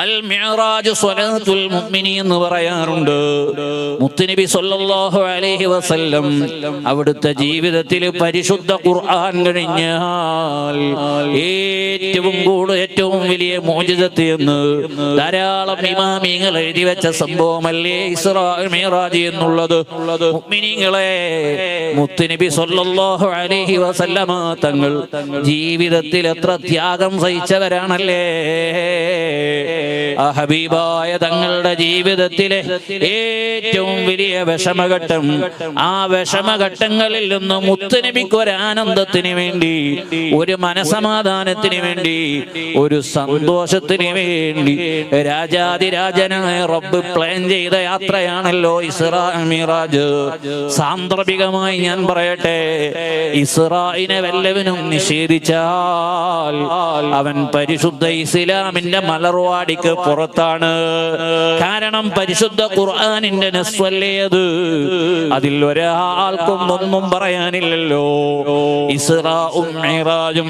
അൽ മിഅ്റാജ് സ്വലാത്തുൽ മുഅ്മിനി എന്ന് പറയാറുണ്ട്. മുത്തുനബി സല്ലല്ലാഹു അലൈഹി വസല്ലം അവിടുത്തെ ജീവിതത്തിൽ പരിശുദ്ധ ഖുർആൻ കഴിഞ്ഞാൽ ഏറ്റവും വലിയ മുഅ്ജിസത്ത് എന്ന് ധാരാളം ഇമാമിങ്ങൾ എഴുതി വെച്ച സംഭവമല്ലേ ഇസ്റാ മിഅ്റാജ് എന്നുള്ളത്. മുഅ്മിനീങ്ങളെ, മുത്തുനബി സല്ലല്ലാഹു അലൈഹി വസല്ലമ തങ്ങൾ ജീവിതത്തിൽ എത്ര ത്യാഗം സഹിച്ചവരാണല്ലേ. ആ ഹബീബായ തങ്ങളുടെ ജീവിതത്തിലെ ഏറ്റവും വലിയ വിഷമഘട്ടം, ആ വിഷമഘട്ടങ്ങളിൽ നിന്ന് മുത്തുനബിക്ക് ഒരു ആനന്ദത്തിന് വേണ്ടി, ഒരു മനസമാധാനത്തിന് വേണ്ടി, ഒരു സന്തോഷത്തിന് വേണ്ടി രാജാതിരാജനായ റബ്ബ് പ്ലാൻ ചെയ്ത യാത്രയാണല്ലോ ഇസ്റാ മിഅ്റാജ്. സാന്ദർഭികമായി ഞാൻ പറയട്ടെ, ഇസ്റായിനെ വല്ലവനും നിഷേധിച്ചാൽ അവൻ പരിശുദ്ധ ഇസ്ലാമിന്റെ മലർവാടിക്ക് പുറത്താണ്. കാരണം പരിശുദ്ധ ഖുർആനിന്റെ നസ്വല്ലേ അത്. അതിൽ ഒരാൾക്കും ഒന്നും പറയാനില്ലല്ലോ. ഇസ്റാഉം മിഅ്റാജും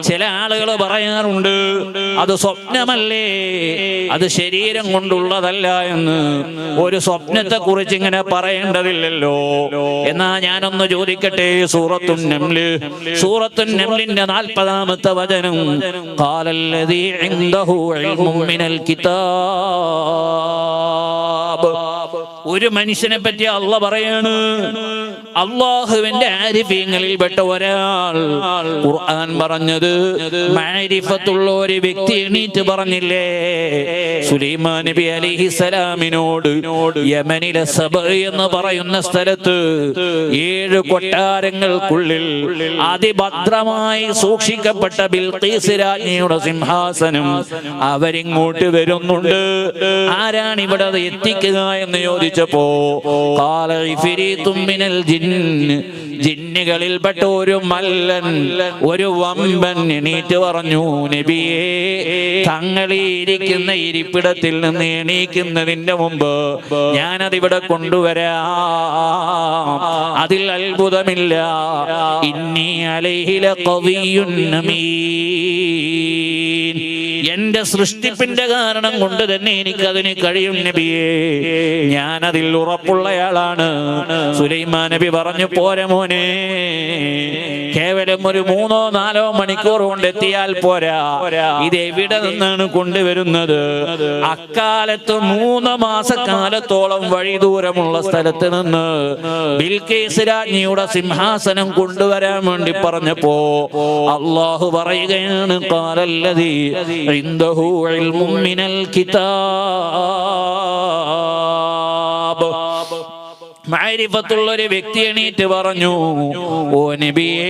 ചില ആളുകൾ പറയാറുണ്ട് അത് സ്വപ്നമല്ലേ, അത് ശരീരം കൊണ്ടുള്ളതല്ല എന്ന്. ഒരു സ്വപ്നത്തെ കുറിച്ച് ഇങ്ങനെ പറയേണ്ടതില്ലല്ലോ. എന്നാ ഞാനൊന്ന് ചോദിക്കട്ടെ, സൂറത്തുൻ നംലിന്റെ 40-ാമത്തെ വചനം, ഖാലല്ലദീ ഇൻദഹു ഇൽമുൻ മിനൽ കിതാബ്. ഒരു മനുഷ്യനെ പറ്റി അല്ലാഹ് പറയാണ്, അല്ലാഹുവിന്റെ ആരിഫീങ്ങളിൽപ്പെട്ട ഒരാൾ. ഖുർആൻ പറഞ്ഞത് മഅരിഫത്തുള്ള ഒരു വ്യക്തി എണീറ്റ് പറഞ്ഞില്ലേ, സുലൈമാൻ നബി അലൈഹിസ്സലാമിനോട് യമനിലെ സബ എന്ന് പറയുന്ന സ്ഥലത്ത് 7 കൊട്ടാരങ്ങൾക്കുള്ളിൽ അതിഭദ്രമായി സൂക്ഷിക്കപ്പെട്ട ബിൽഖീസ് രാജ്ഞിയുടെ സിംഹാസനം അവരിങ്ങോട്ട് വരുന്നുണ്ട്. ആരാണ് ഇവിടെ അത് എത്തിക്കുക എന്ന് ചോദിച്ചപ്പോ ഖാല ഇഫ്രീത്തും മിനൽ ജിന്ന്, ജിന്നുകളിൽപ്പെട്ട ഒരു മല്ലൻ, ഒരു വമ്പൻ എണീറ്റ് പറഞ്ഞു, നബിയേ, തങ്ങളിരിക്കുന്ന ഇരിപ്പിടത്തിൽ നിന്ന് എണീക്കുന്നതിന്റെ മുമ്പ് ഞാനതിവിടെ കൊണ്ടുവരാം, അതിൽ അത്ഭുതമില്ല. ഇന്നി അലൈഹി ലഖവിയ്യുൻ അമീൻ, എന്റെ സൃഷ്ടിപ്പിന്റെ കാരണം കൊണ്ട് തന്നെ എനിക്കതിന് കഴിയും നബിയേ, ഞാനതിൽ ഉറപ്പുള്ളയാളാണ്. സുലൈമാൻ നബി പറഞ്ഞു, പോരെ മോനെ, കേവലം ഒരു 3-4 മണിക്കൂർ കൊണ്ട് എത്തിയാൽ പോരാ, ഇത് എവിടെ നിന്നാണ് കൊണ്ടുവരുന്നത്? അക്കാലത്ത് 3 മാസക്കാലത്തോളം വഴി ദൂരമുള്ള സ്ഥലത്ത് നിന്ന് ബിൽഖീസ് രാജ്ഞിയുടെ സിംഹാസനം കൊണ്ടുവരാൻ വേണ്ടി പറഞ്ഞപ്പോ അല്ലാഹു പറയുകയാണ്, ഖാലല്ലദീ ഇൻദഹു ഇൽമുൻ മിനൽ കിതാബ്. മഅരിഫത്തുള്ള ഒരു വ്യക്തി എണീറ്റ് പറഞ്ഞു, ഓ നബിയേ,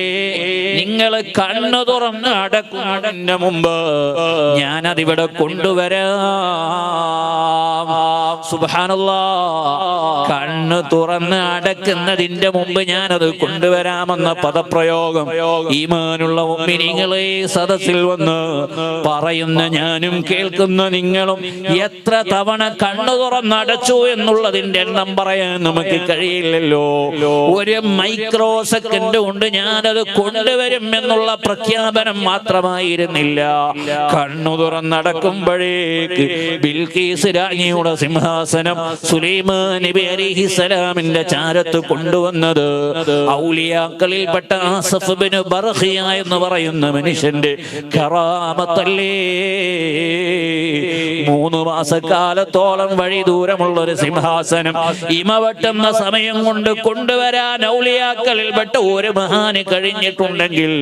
നിങ്ങൾ കണ്ണു തുറന്ന് അടക്കുന്നതിന്റെ മുമ്പ് ഞാനതിവിടെ കൊണ്ടുവരാം. സുബ്ഹാനല്ലാഹ്, കണ്ണ് തുറന്ന് അടക്കുന്നതിന്റെ മുമ്പ് ഞാനത് കൊണ്ടുവരാമെന്ന പദപ്രയോഗം ഈമാനുള്ള മുഅ്മിനീങ്ങളെ സദസ്സിൽ വന്ന് പറയുന്ന ഞാനും കേൾക്കുന്ന നിങ്ങളും എത്ര തവണ കണ്ണു തുറന്നടച്ചു എന്നുള്ളതിന്റെ എണ്ണം പറയാൻ നമുക്ക് കഴിയില്ലല്ലോ. ഒരു മൈക്രോ സെക്കൻഡ് കൊണ്ട് ഞാനത് കൊണ്ടുവരും എന്നുള്ള പ്രഖ്യാപനം മാത്രമായിരുന്നില്ല. കണ്ണു തുറന്നടക്കുമ്പോഴേക്ക് ബിൽഖീസ് രാജ്ഞിയുടെ സിംഹാസനം സുലൈമാൻ നബി അലൈഹിസ്സലാമിന്റെ ചാരത്ത് കൊണ്ടുവന്നത് ഔലിയാക്കളിൽപ്പെട്ട ആസഫ് ഇബ്നു ബർഖിയ എന്ന് പറയുന്ന മനുഷ്യന്റെ കറാമത്തല്ലേ. 3 മാസക്കാലത്തോളം വഴി ദൂരമുള്ള ഒരു സിംഹാസനം ഇമവട്ടുന്ന സമയം കൊണ്ട് കൊണ്ടുവരാൻ ഔലിയാക്കളിൽപ്പെട്ട ഒരു മഹാന് കഴിഞ്ഞിട്ടുണ്ടെങ്കിൽ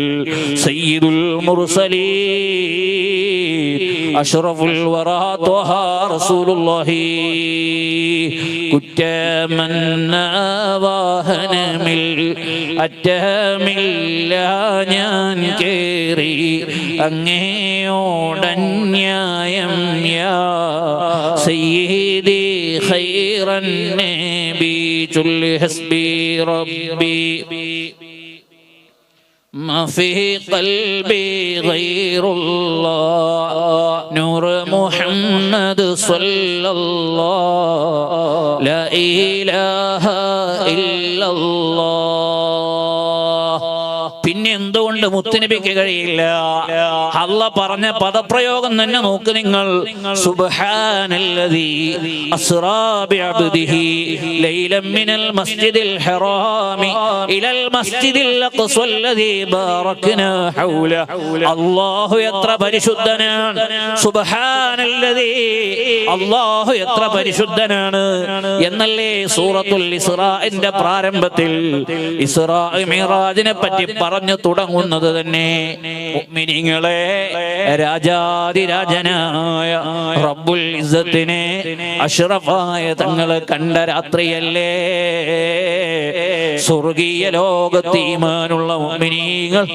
സയ്യിദുൽ മുർസലീൻ അഷ്റഫുൽ വറാ ത്വഹ റസൂലുള്ളാഹി കുറ്റമന്ന വാഹനമിൽ അറ്റമില്ല ഞാൻ കേറി അങ്ങേയോടന്യായം യാ സയ്യിദി ഖൈറൻ നബി ചൊല്ലി ഹസ്ബി റബ്ബി ما في قلبي غير الله نور محمد صلى الله لا إله إلا الله. പിന്നെ എന്തുകൊണ്ട് എന്തുകൊണ്ട് മുത്തുനബിക്ക് കഴിയില്ല? അല്ലാഹ് പറഞ്ഞ പദപ്രയോഗം തന്നെ നോക്ക് നിങ്ങൾ. സുബ്ഹാനല്ലദീ അസ്റാ ബിഅബ്ദിഹി ലൈലൻ മിനൽ മസ്ജിദിൽ ഹറാമി ഇലൽ മസ്ജിദിൽ അഖ്സല്ലദീ ബാറക്നാ ഹൗല. അല്ലാഹു എത്ര പരിശുദ്ധനാണ്. സുബ്ഹാനല്ലദീ, അല്ലാഹു എത്ര പരിശുദ്ധനാണ് എന്നല്ലേ സൂറത്തുൽ ഇസ്റാഇന്റെ പ്രാരംഭത്തിൽ ഇസ്റാ മിഅ്റാജിനെ പറ്റി പറഞ്ഞു തുടങ്ങുന്നത് തന്നെ. മുഅ്മിനീങ്ങളെ, രാജാതിരാജനായ റബ്ബുൽ ഇസ്സത്തിനെ അഷ്റഫായ തങ്ങളെ കണ്ട രാത്രിയല്ലേ. സ്വർഗീയ ലോകത്ത് ഈമാനുള്ള മുഅ്മിനീങ്ങൾ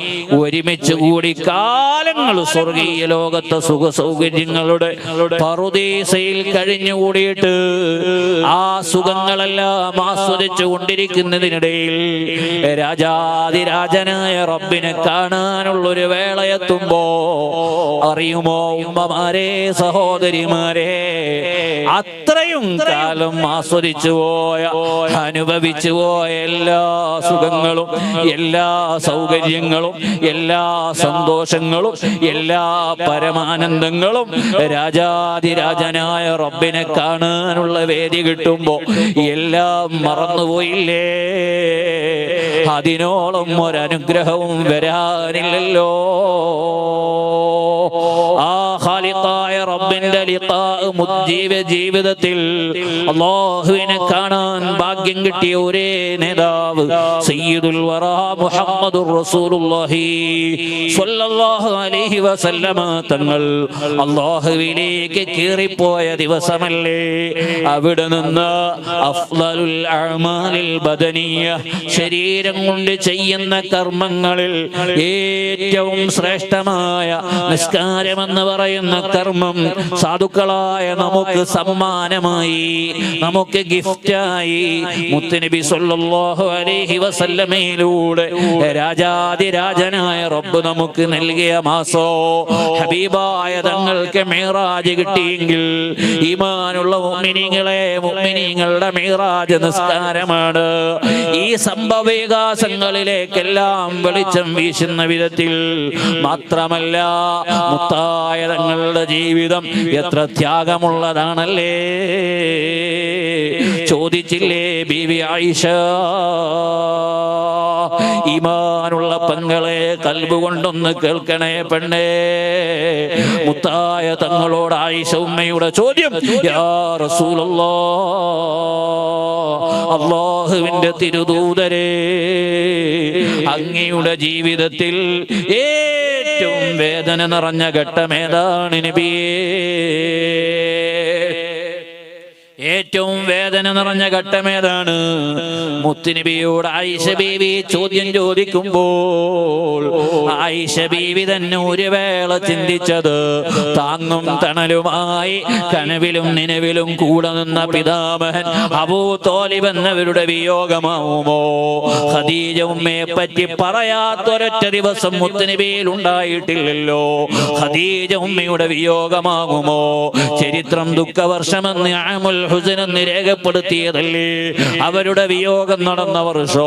ഒരുമിച്ച് കൂടി കാലങ്ങൾ സ്വർഗീയ ലോകത്തെ സുഖ സൗകര്യങ്ങളുടെ പറുദീസയിൽ കഴിഞ്ഞുകൂടിയിട്ട് ആ സുഖങ്ങളെല്ലാം ആസ്വദിച്ചു കൊണ്ടിരിക്കുന്നതിനിടയിൽ രാജാതിരാജനായ റബ്ബിനെ കാണാനുള്ളൊരു വേളയെത്തുമ്പോ അറിയുമോ ഉമ്മമാരെ, സഹോദരിമാരെ, അത്രയും കാലം ആസ്വദിച്ചു പോയ, അനുഭവിച്ചു പോയ എല്ലാ സുഖങ്ങളും, എല്ലാ സൗകര്യങ്ങളും, എല്ലാ സന്തോഷങ്ങളും, എല്ലാ പരമാനന്ദങ്ങളും രാജാതിരാജനായ റബ്ബിനെ കാണാനുള്ള വേദി കിട്ടുമ്പോ എല്ലാം മറന്നുപോയില്ലേ? അതിനോളം ഒരനുഗ്രഹവും വരാനില്ലല്ലോ. ആ ഖാലിഖായ റബ്ബിന്റെ ലിഖാ ജീവിതത്തിൽ അല്ലാഹുവിനെ കാണാൻ ഭാഗ്യം കിട്ടിയ ഒരേ നേതാവ് സയ്യിദുൽ വറാ മുഹമ്മദുർ റസൂലുള്ളാഹി സ്വല്ലല്ലാഹു അലൈഹി വസല്ലമ തങ്ങൾ അല്ലാഹുവിലേക്ക് കയറിപ്പോയ ദിവസമല്ലേ. അവിടെ നിന്ന് അഫ്ളലുൽ അഅ്മാലിൽ ബദനിയ, ശരീരം കൊണ്ട് ചെയ്യുന്ന കർമ്മങ്ങളിൽ ഏറ്റവും ശ്രേഷ്ഠമായ നിസ്കാരമെന്ന് പറയുന്ന കർമ്മം സാധുക്കളായ നമുക്ക് സമ്മാനമായി, നമുക്ക് ഗിഫ്റ്റായി മുത്തുനബി സല്ലല്ലാഹു അലൈഹി വസല്ലമയിലൂടെ രാജാതിരാജനായ റബ്ബ് നമുക്ക് നൽകിയ മാസോ. ഹബീബായ തങ്ങൾക്ക് മിഅ്റാജ് കിട്ടിയെങ്കിൽ ഈമാനുള്ള മുഅ്മിനീങ്ങളെ, മുഅ്മിനീങ്ങളുടെ മിഅ്റാജ് നിസ്കാരമാണ്. ഈ സംഭവ വികാസങ്ങളിലേക്കെല്ലാം വെളിച്ചം വീശുന്ന വിധത്തിൽ മാത്രമല്ല, മുത്തായ തങ്ങളുടെ ജീവിതം എത്ര ത്യാഗമുള്ളതാണല്ലേ. ചോദിച്ചില്ലേ ബീവി ആയിഷ, ഈമാനുള്ള പെങ്ങളെ, കൽബ് കൊണ്ടൊന്ന് കേൾക്കണേ പെണ്ണേ. മുത്തായ തങ്ങളോട് ആയിഷ ഉമ്മയുടെ ചോദ്യം, യാ റസൂലല്ലാഹ്, അല്ലാഹുവിന്റെ തിരുദൂതരേ, അങ്ങയുടെ ജീവിതത്തിൽ ഏറ്റവും വേദന നിറഞ്ഞ ഘട്ടമേതാണ് നബിയേ? ഏറ്റവും വേദന നിറഞ്ഞ ഘട്ടമേതാണ്? മുത്തുനബിയോട് ആയിഷ ബീവി ചോദ്യം ചോദിക്കുമ്പോൾ ആയിഷ ബീവി തന്നെ ഒരു വേള ചിന്തിച്ചത്, താങ്ങും തണലുമായി കനവിലും നിലവിലും കൂടെ നിന്ന പിതാമഹൻ അബൂ ത്വാലിബ് എന്നവരുടെ വിയോഗമാവുമോ? ഖദീജ ഉമ്മയെ പറ്റി പറയാത്തൊരൊറ്റ ദിവസം മുത്തുനബിയിൽ ഉണ്ടായിട്ടില്ലല്ലോ. ഖദീജ ഉമ്മയുടെ വിയോഗമാകുമോ? ചരിത്രം ദുഃഖവർഷമെന്ന് ആമുൽ ഹുസ്നെന്ന് രേഖപ്പെടുത്തിയതല്ലേ? അവരുടെ വിയോഗം നടന്ന വർഷോ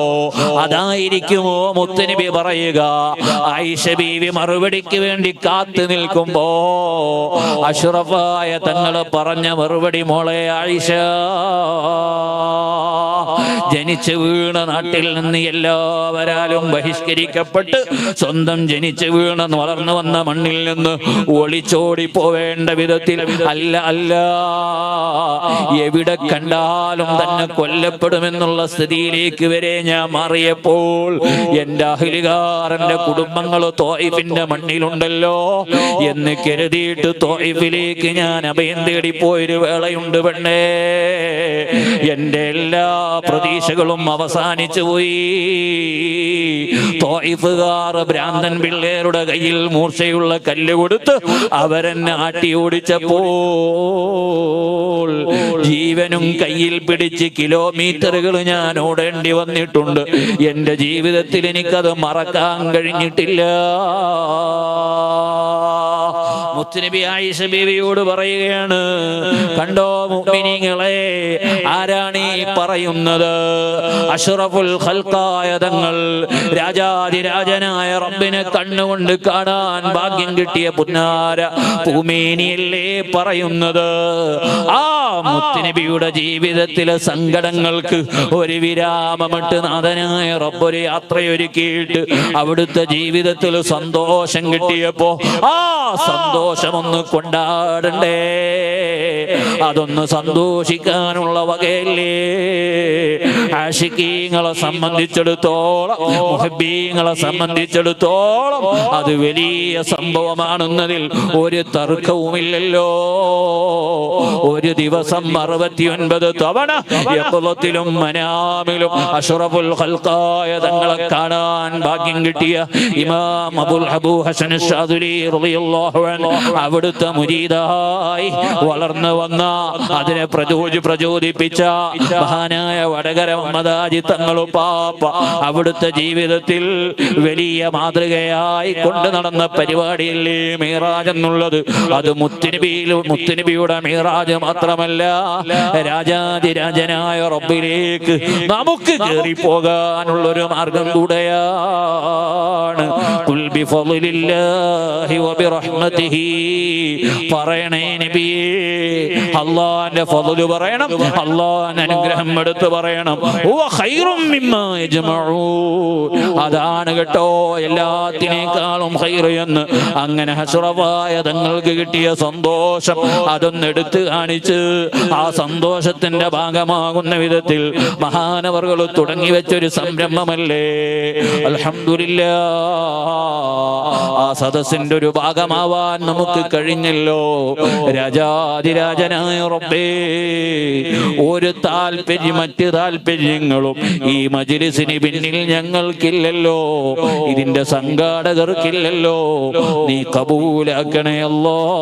അതായിരിക്കുമോ മുത്തുനബി പറയുക? ആയിഷ ബീവി മറുപടിക്ക് വേണ്ടി കാത്തു നിൽക്കുമ്പോ അഷ്റഫായ തങ്ങൾ പറഞ്ഞ മറുപടി, മോളെ ആയിഷ, ജനിച്ചു വീണ നാട്ടിൽ നിന്ന് എല്ലാവരാലും ബഹിഷ്കരിക്കപ്പെട്ട് സ്വന്തം ജനിച്ചു വീണ വളർന്നു വന്ന മണ്ണിൽ നിന്ന് ഒളിച്ചോടി പോവേണ്ട വിധത്തിൽ അല്ല എവിടെ കണ്ടാലും തന്നെ കൊല്ലപ്പെടുമെന്നുള്ള സ്ഥിതിയിലേക്ക് വരെ ഞാൻ മാറിയപ്പോൾ എന്റെ അഹ്ലുകാരന്റെ കുടുംബങ്ങൾ ത്വായിഫിന്റെ മണ്ണിലുണ്ടല്ലോ എന്ന് കരുതിയിട്ട് ത്വായിഫിലേക്ക് ഞാൻ അഭയം തേടിപ്പോയൊരു വേളയുണ്ട് പെണ്ണേ. എന്റെ എല്ലാ പ്രതീക്ഷകളും അവസാനിച്ചു പോയി. ത്വായിഫുകാർ ഭ്രാന്തൻ പിള്ളേരുടെ കയ്യിൽ മൂർച്ചയുള്ള കല്ല് കൊടുത്ത് അവരെന്നെ ആട്ടി ഓടിച്ചപ്പോൾ ജീവനും കയ്യിൽ പിടിച്ച് കിലോമീറ്ററുകൾ ഞാൻ ഓടേണ്ടി വന്നിട്ടുണ്ട്. എന്റെ ജീവിതത്തിൽ എനിക്കത് മറക്കാൻ കഴിഞ്ഞിട്ടില്ല. മുത്തുനബി ആയിഷ ബീവിയോട് പറയുകയാണ്, കണ്ടോ മുഅ്മിനീങ്ങളെ, ആരാണ് ഈ പറയുന്നത്? അഷ്റഫുൽ ഖൽഖായ തങ്ങൾ, രാജാതിരാജനായ റബ്ബിനെ കണ്ണുകൊണ്ട് കാണാൻ ഭാഗ്യം കിട്ടിയ പുന്നാര പൂമേനിയല്ലേ പറയുന്നത്? ആ മുത്തുനബിയുടെ ജീവിതത്തിലെ സങ്കടങ്ങൾക്ക് ഒരു വിരാമമിട്ട് നാഥനായ റബ്ബൊരു യാത്രയൊരുക്കിയിട്ട് അവിടുത്തെ ജീവിതത്തിൽ സന്തോഷം കിട്ടിയപ്പോ ആ സന്തോഷമൊന്ന് കൊണ്ടാടണ്ടേ? അതൊന്ന് സന്തോഷിക്കാനുള്ള വകയല്ലേ? ആശിഖീങ്ങളെ സംബന്ധിച്ചിടത്തോളം, മുഹബ്ബീങ്ങളെ സംബന്ധിച്ചിടത്തോളം അത് വലിയ സംഭവമാണെന്നതിൽ ഒരു തർക്കവുമില്ലല്ലോ. ഒരു ദിവസം 69 തവണ യഖ്ളത്തിലും മനാമിലും അഷ്റഫുൽ ഖൽഖായ തങ്ങളെ കാണാൻ ഭാഗ്യം കിട്ടിയ ഇമാം അബൂ ഹസൻ അശ്ശാദുലി റളിയല്ലാഹു അൻഹു അവിടുത്തെ മുരീദായി വളർന്നു വന്ന, അതിനെ പ്രചോദിപ്പിച്ച മഹാനായ വടകര മദാജി തങ്ങളും പാപ്പ അവിടുത്തെ ജീവിതത്തിൽ വലിയ മാതൃകയായി കൊണ്ട് നടന്ന പരിപാടിയല്ലേ മിറാജ് എന്നുള്ളത്. അത് മുത്തുനബിയുടെ മിറാജ് മാത്രമല്ല, രാജാതിരാജനായ റബ്ബിലേക്ക് നമുക്ക് കയറി പോകാനുള്ളൊരു മാർഗം കൂടെയാണ്. ഖുൽ ബിഫളില്ലാഹി വബിറഹ്മതിഹി, പറയണേ നബിയേ, അല്ലാഹുവിന്റെ ഫളല് പറയണം, അല്ലാഹുവിന്റെ അനുഗ്രഹം എടുത്ത് പറയണം. ഹുവ ഖൈറും മിമ്മാ യജ്മഊൻ, അതാണ് കേട്ടോ എല്ലാത്തിനേക്കാളും ഖൈർ എന്ന്. അങ്ങനെ അഷ്റഫായ തങ്ങൾക്ക് കിട്ടിയ സന്തോഷം അതൊന്ന് എടുത്ത് കാണിച്ച് ആ സന്തോഷത്തിന്റെ ഭാഗമാകുന്ന വിധത്തിൽ മഹാനവർകൾ തുടങ്ങി വെച്ചൊരു സംരംഭമല്ലേ. അൽഹംദുലില്ലാഹ്, ആ സദസ്സിന്റെ ഒരു ഭാഗമാവാൻ നമുക്ക് കഴിഞ്ഞല്ലോ. രാജാതിരാജനായ റബ്ബേ, ഒരു മറ്റ് താല്പര്യങ്ങളും ഈ മജ്‌ലിസിന് പിന്നിൽ ഞങ്ങൾക്കില്ലല്ലോ, ഇതിന്റെ സംഘാടകർക്കില്ലല്ലോ. നീ കബൂലാക്കണേ അല്ലാഹ്.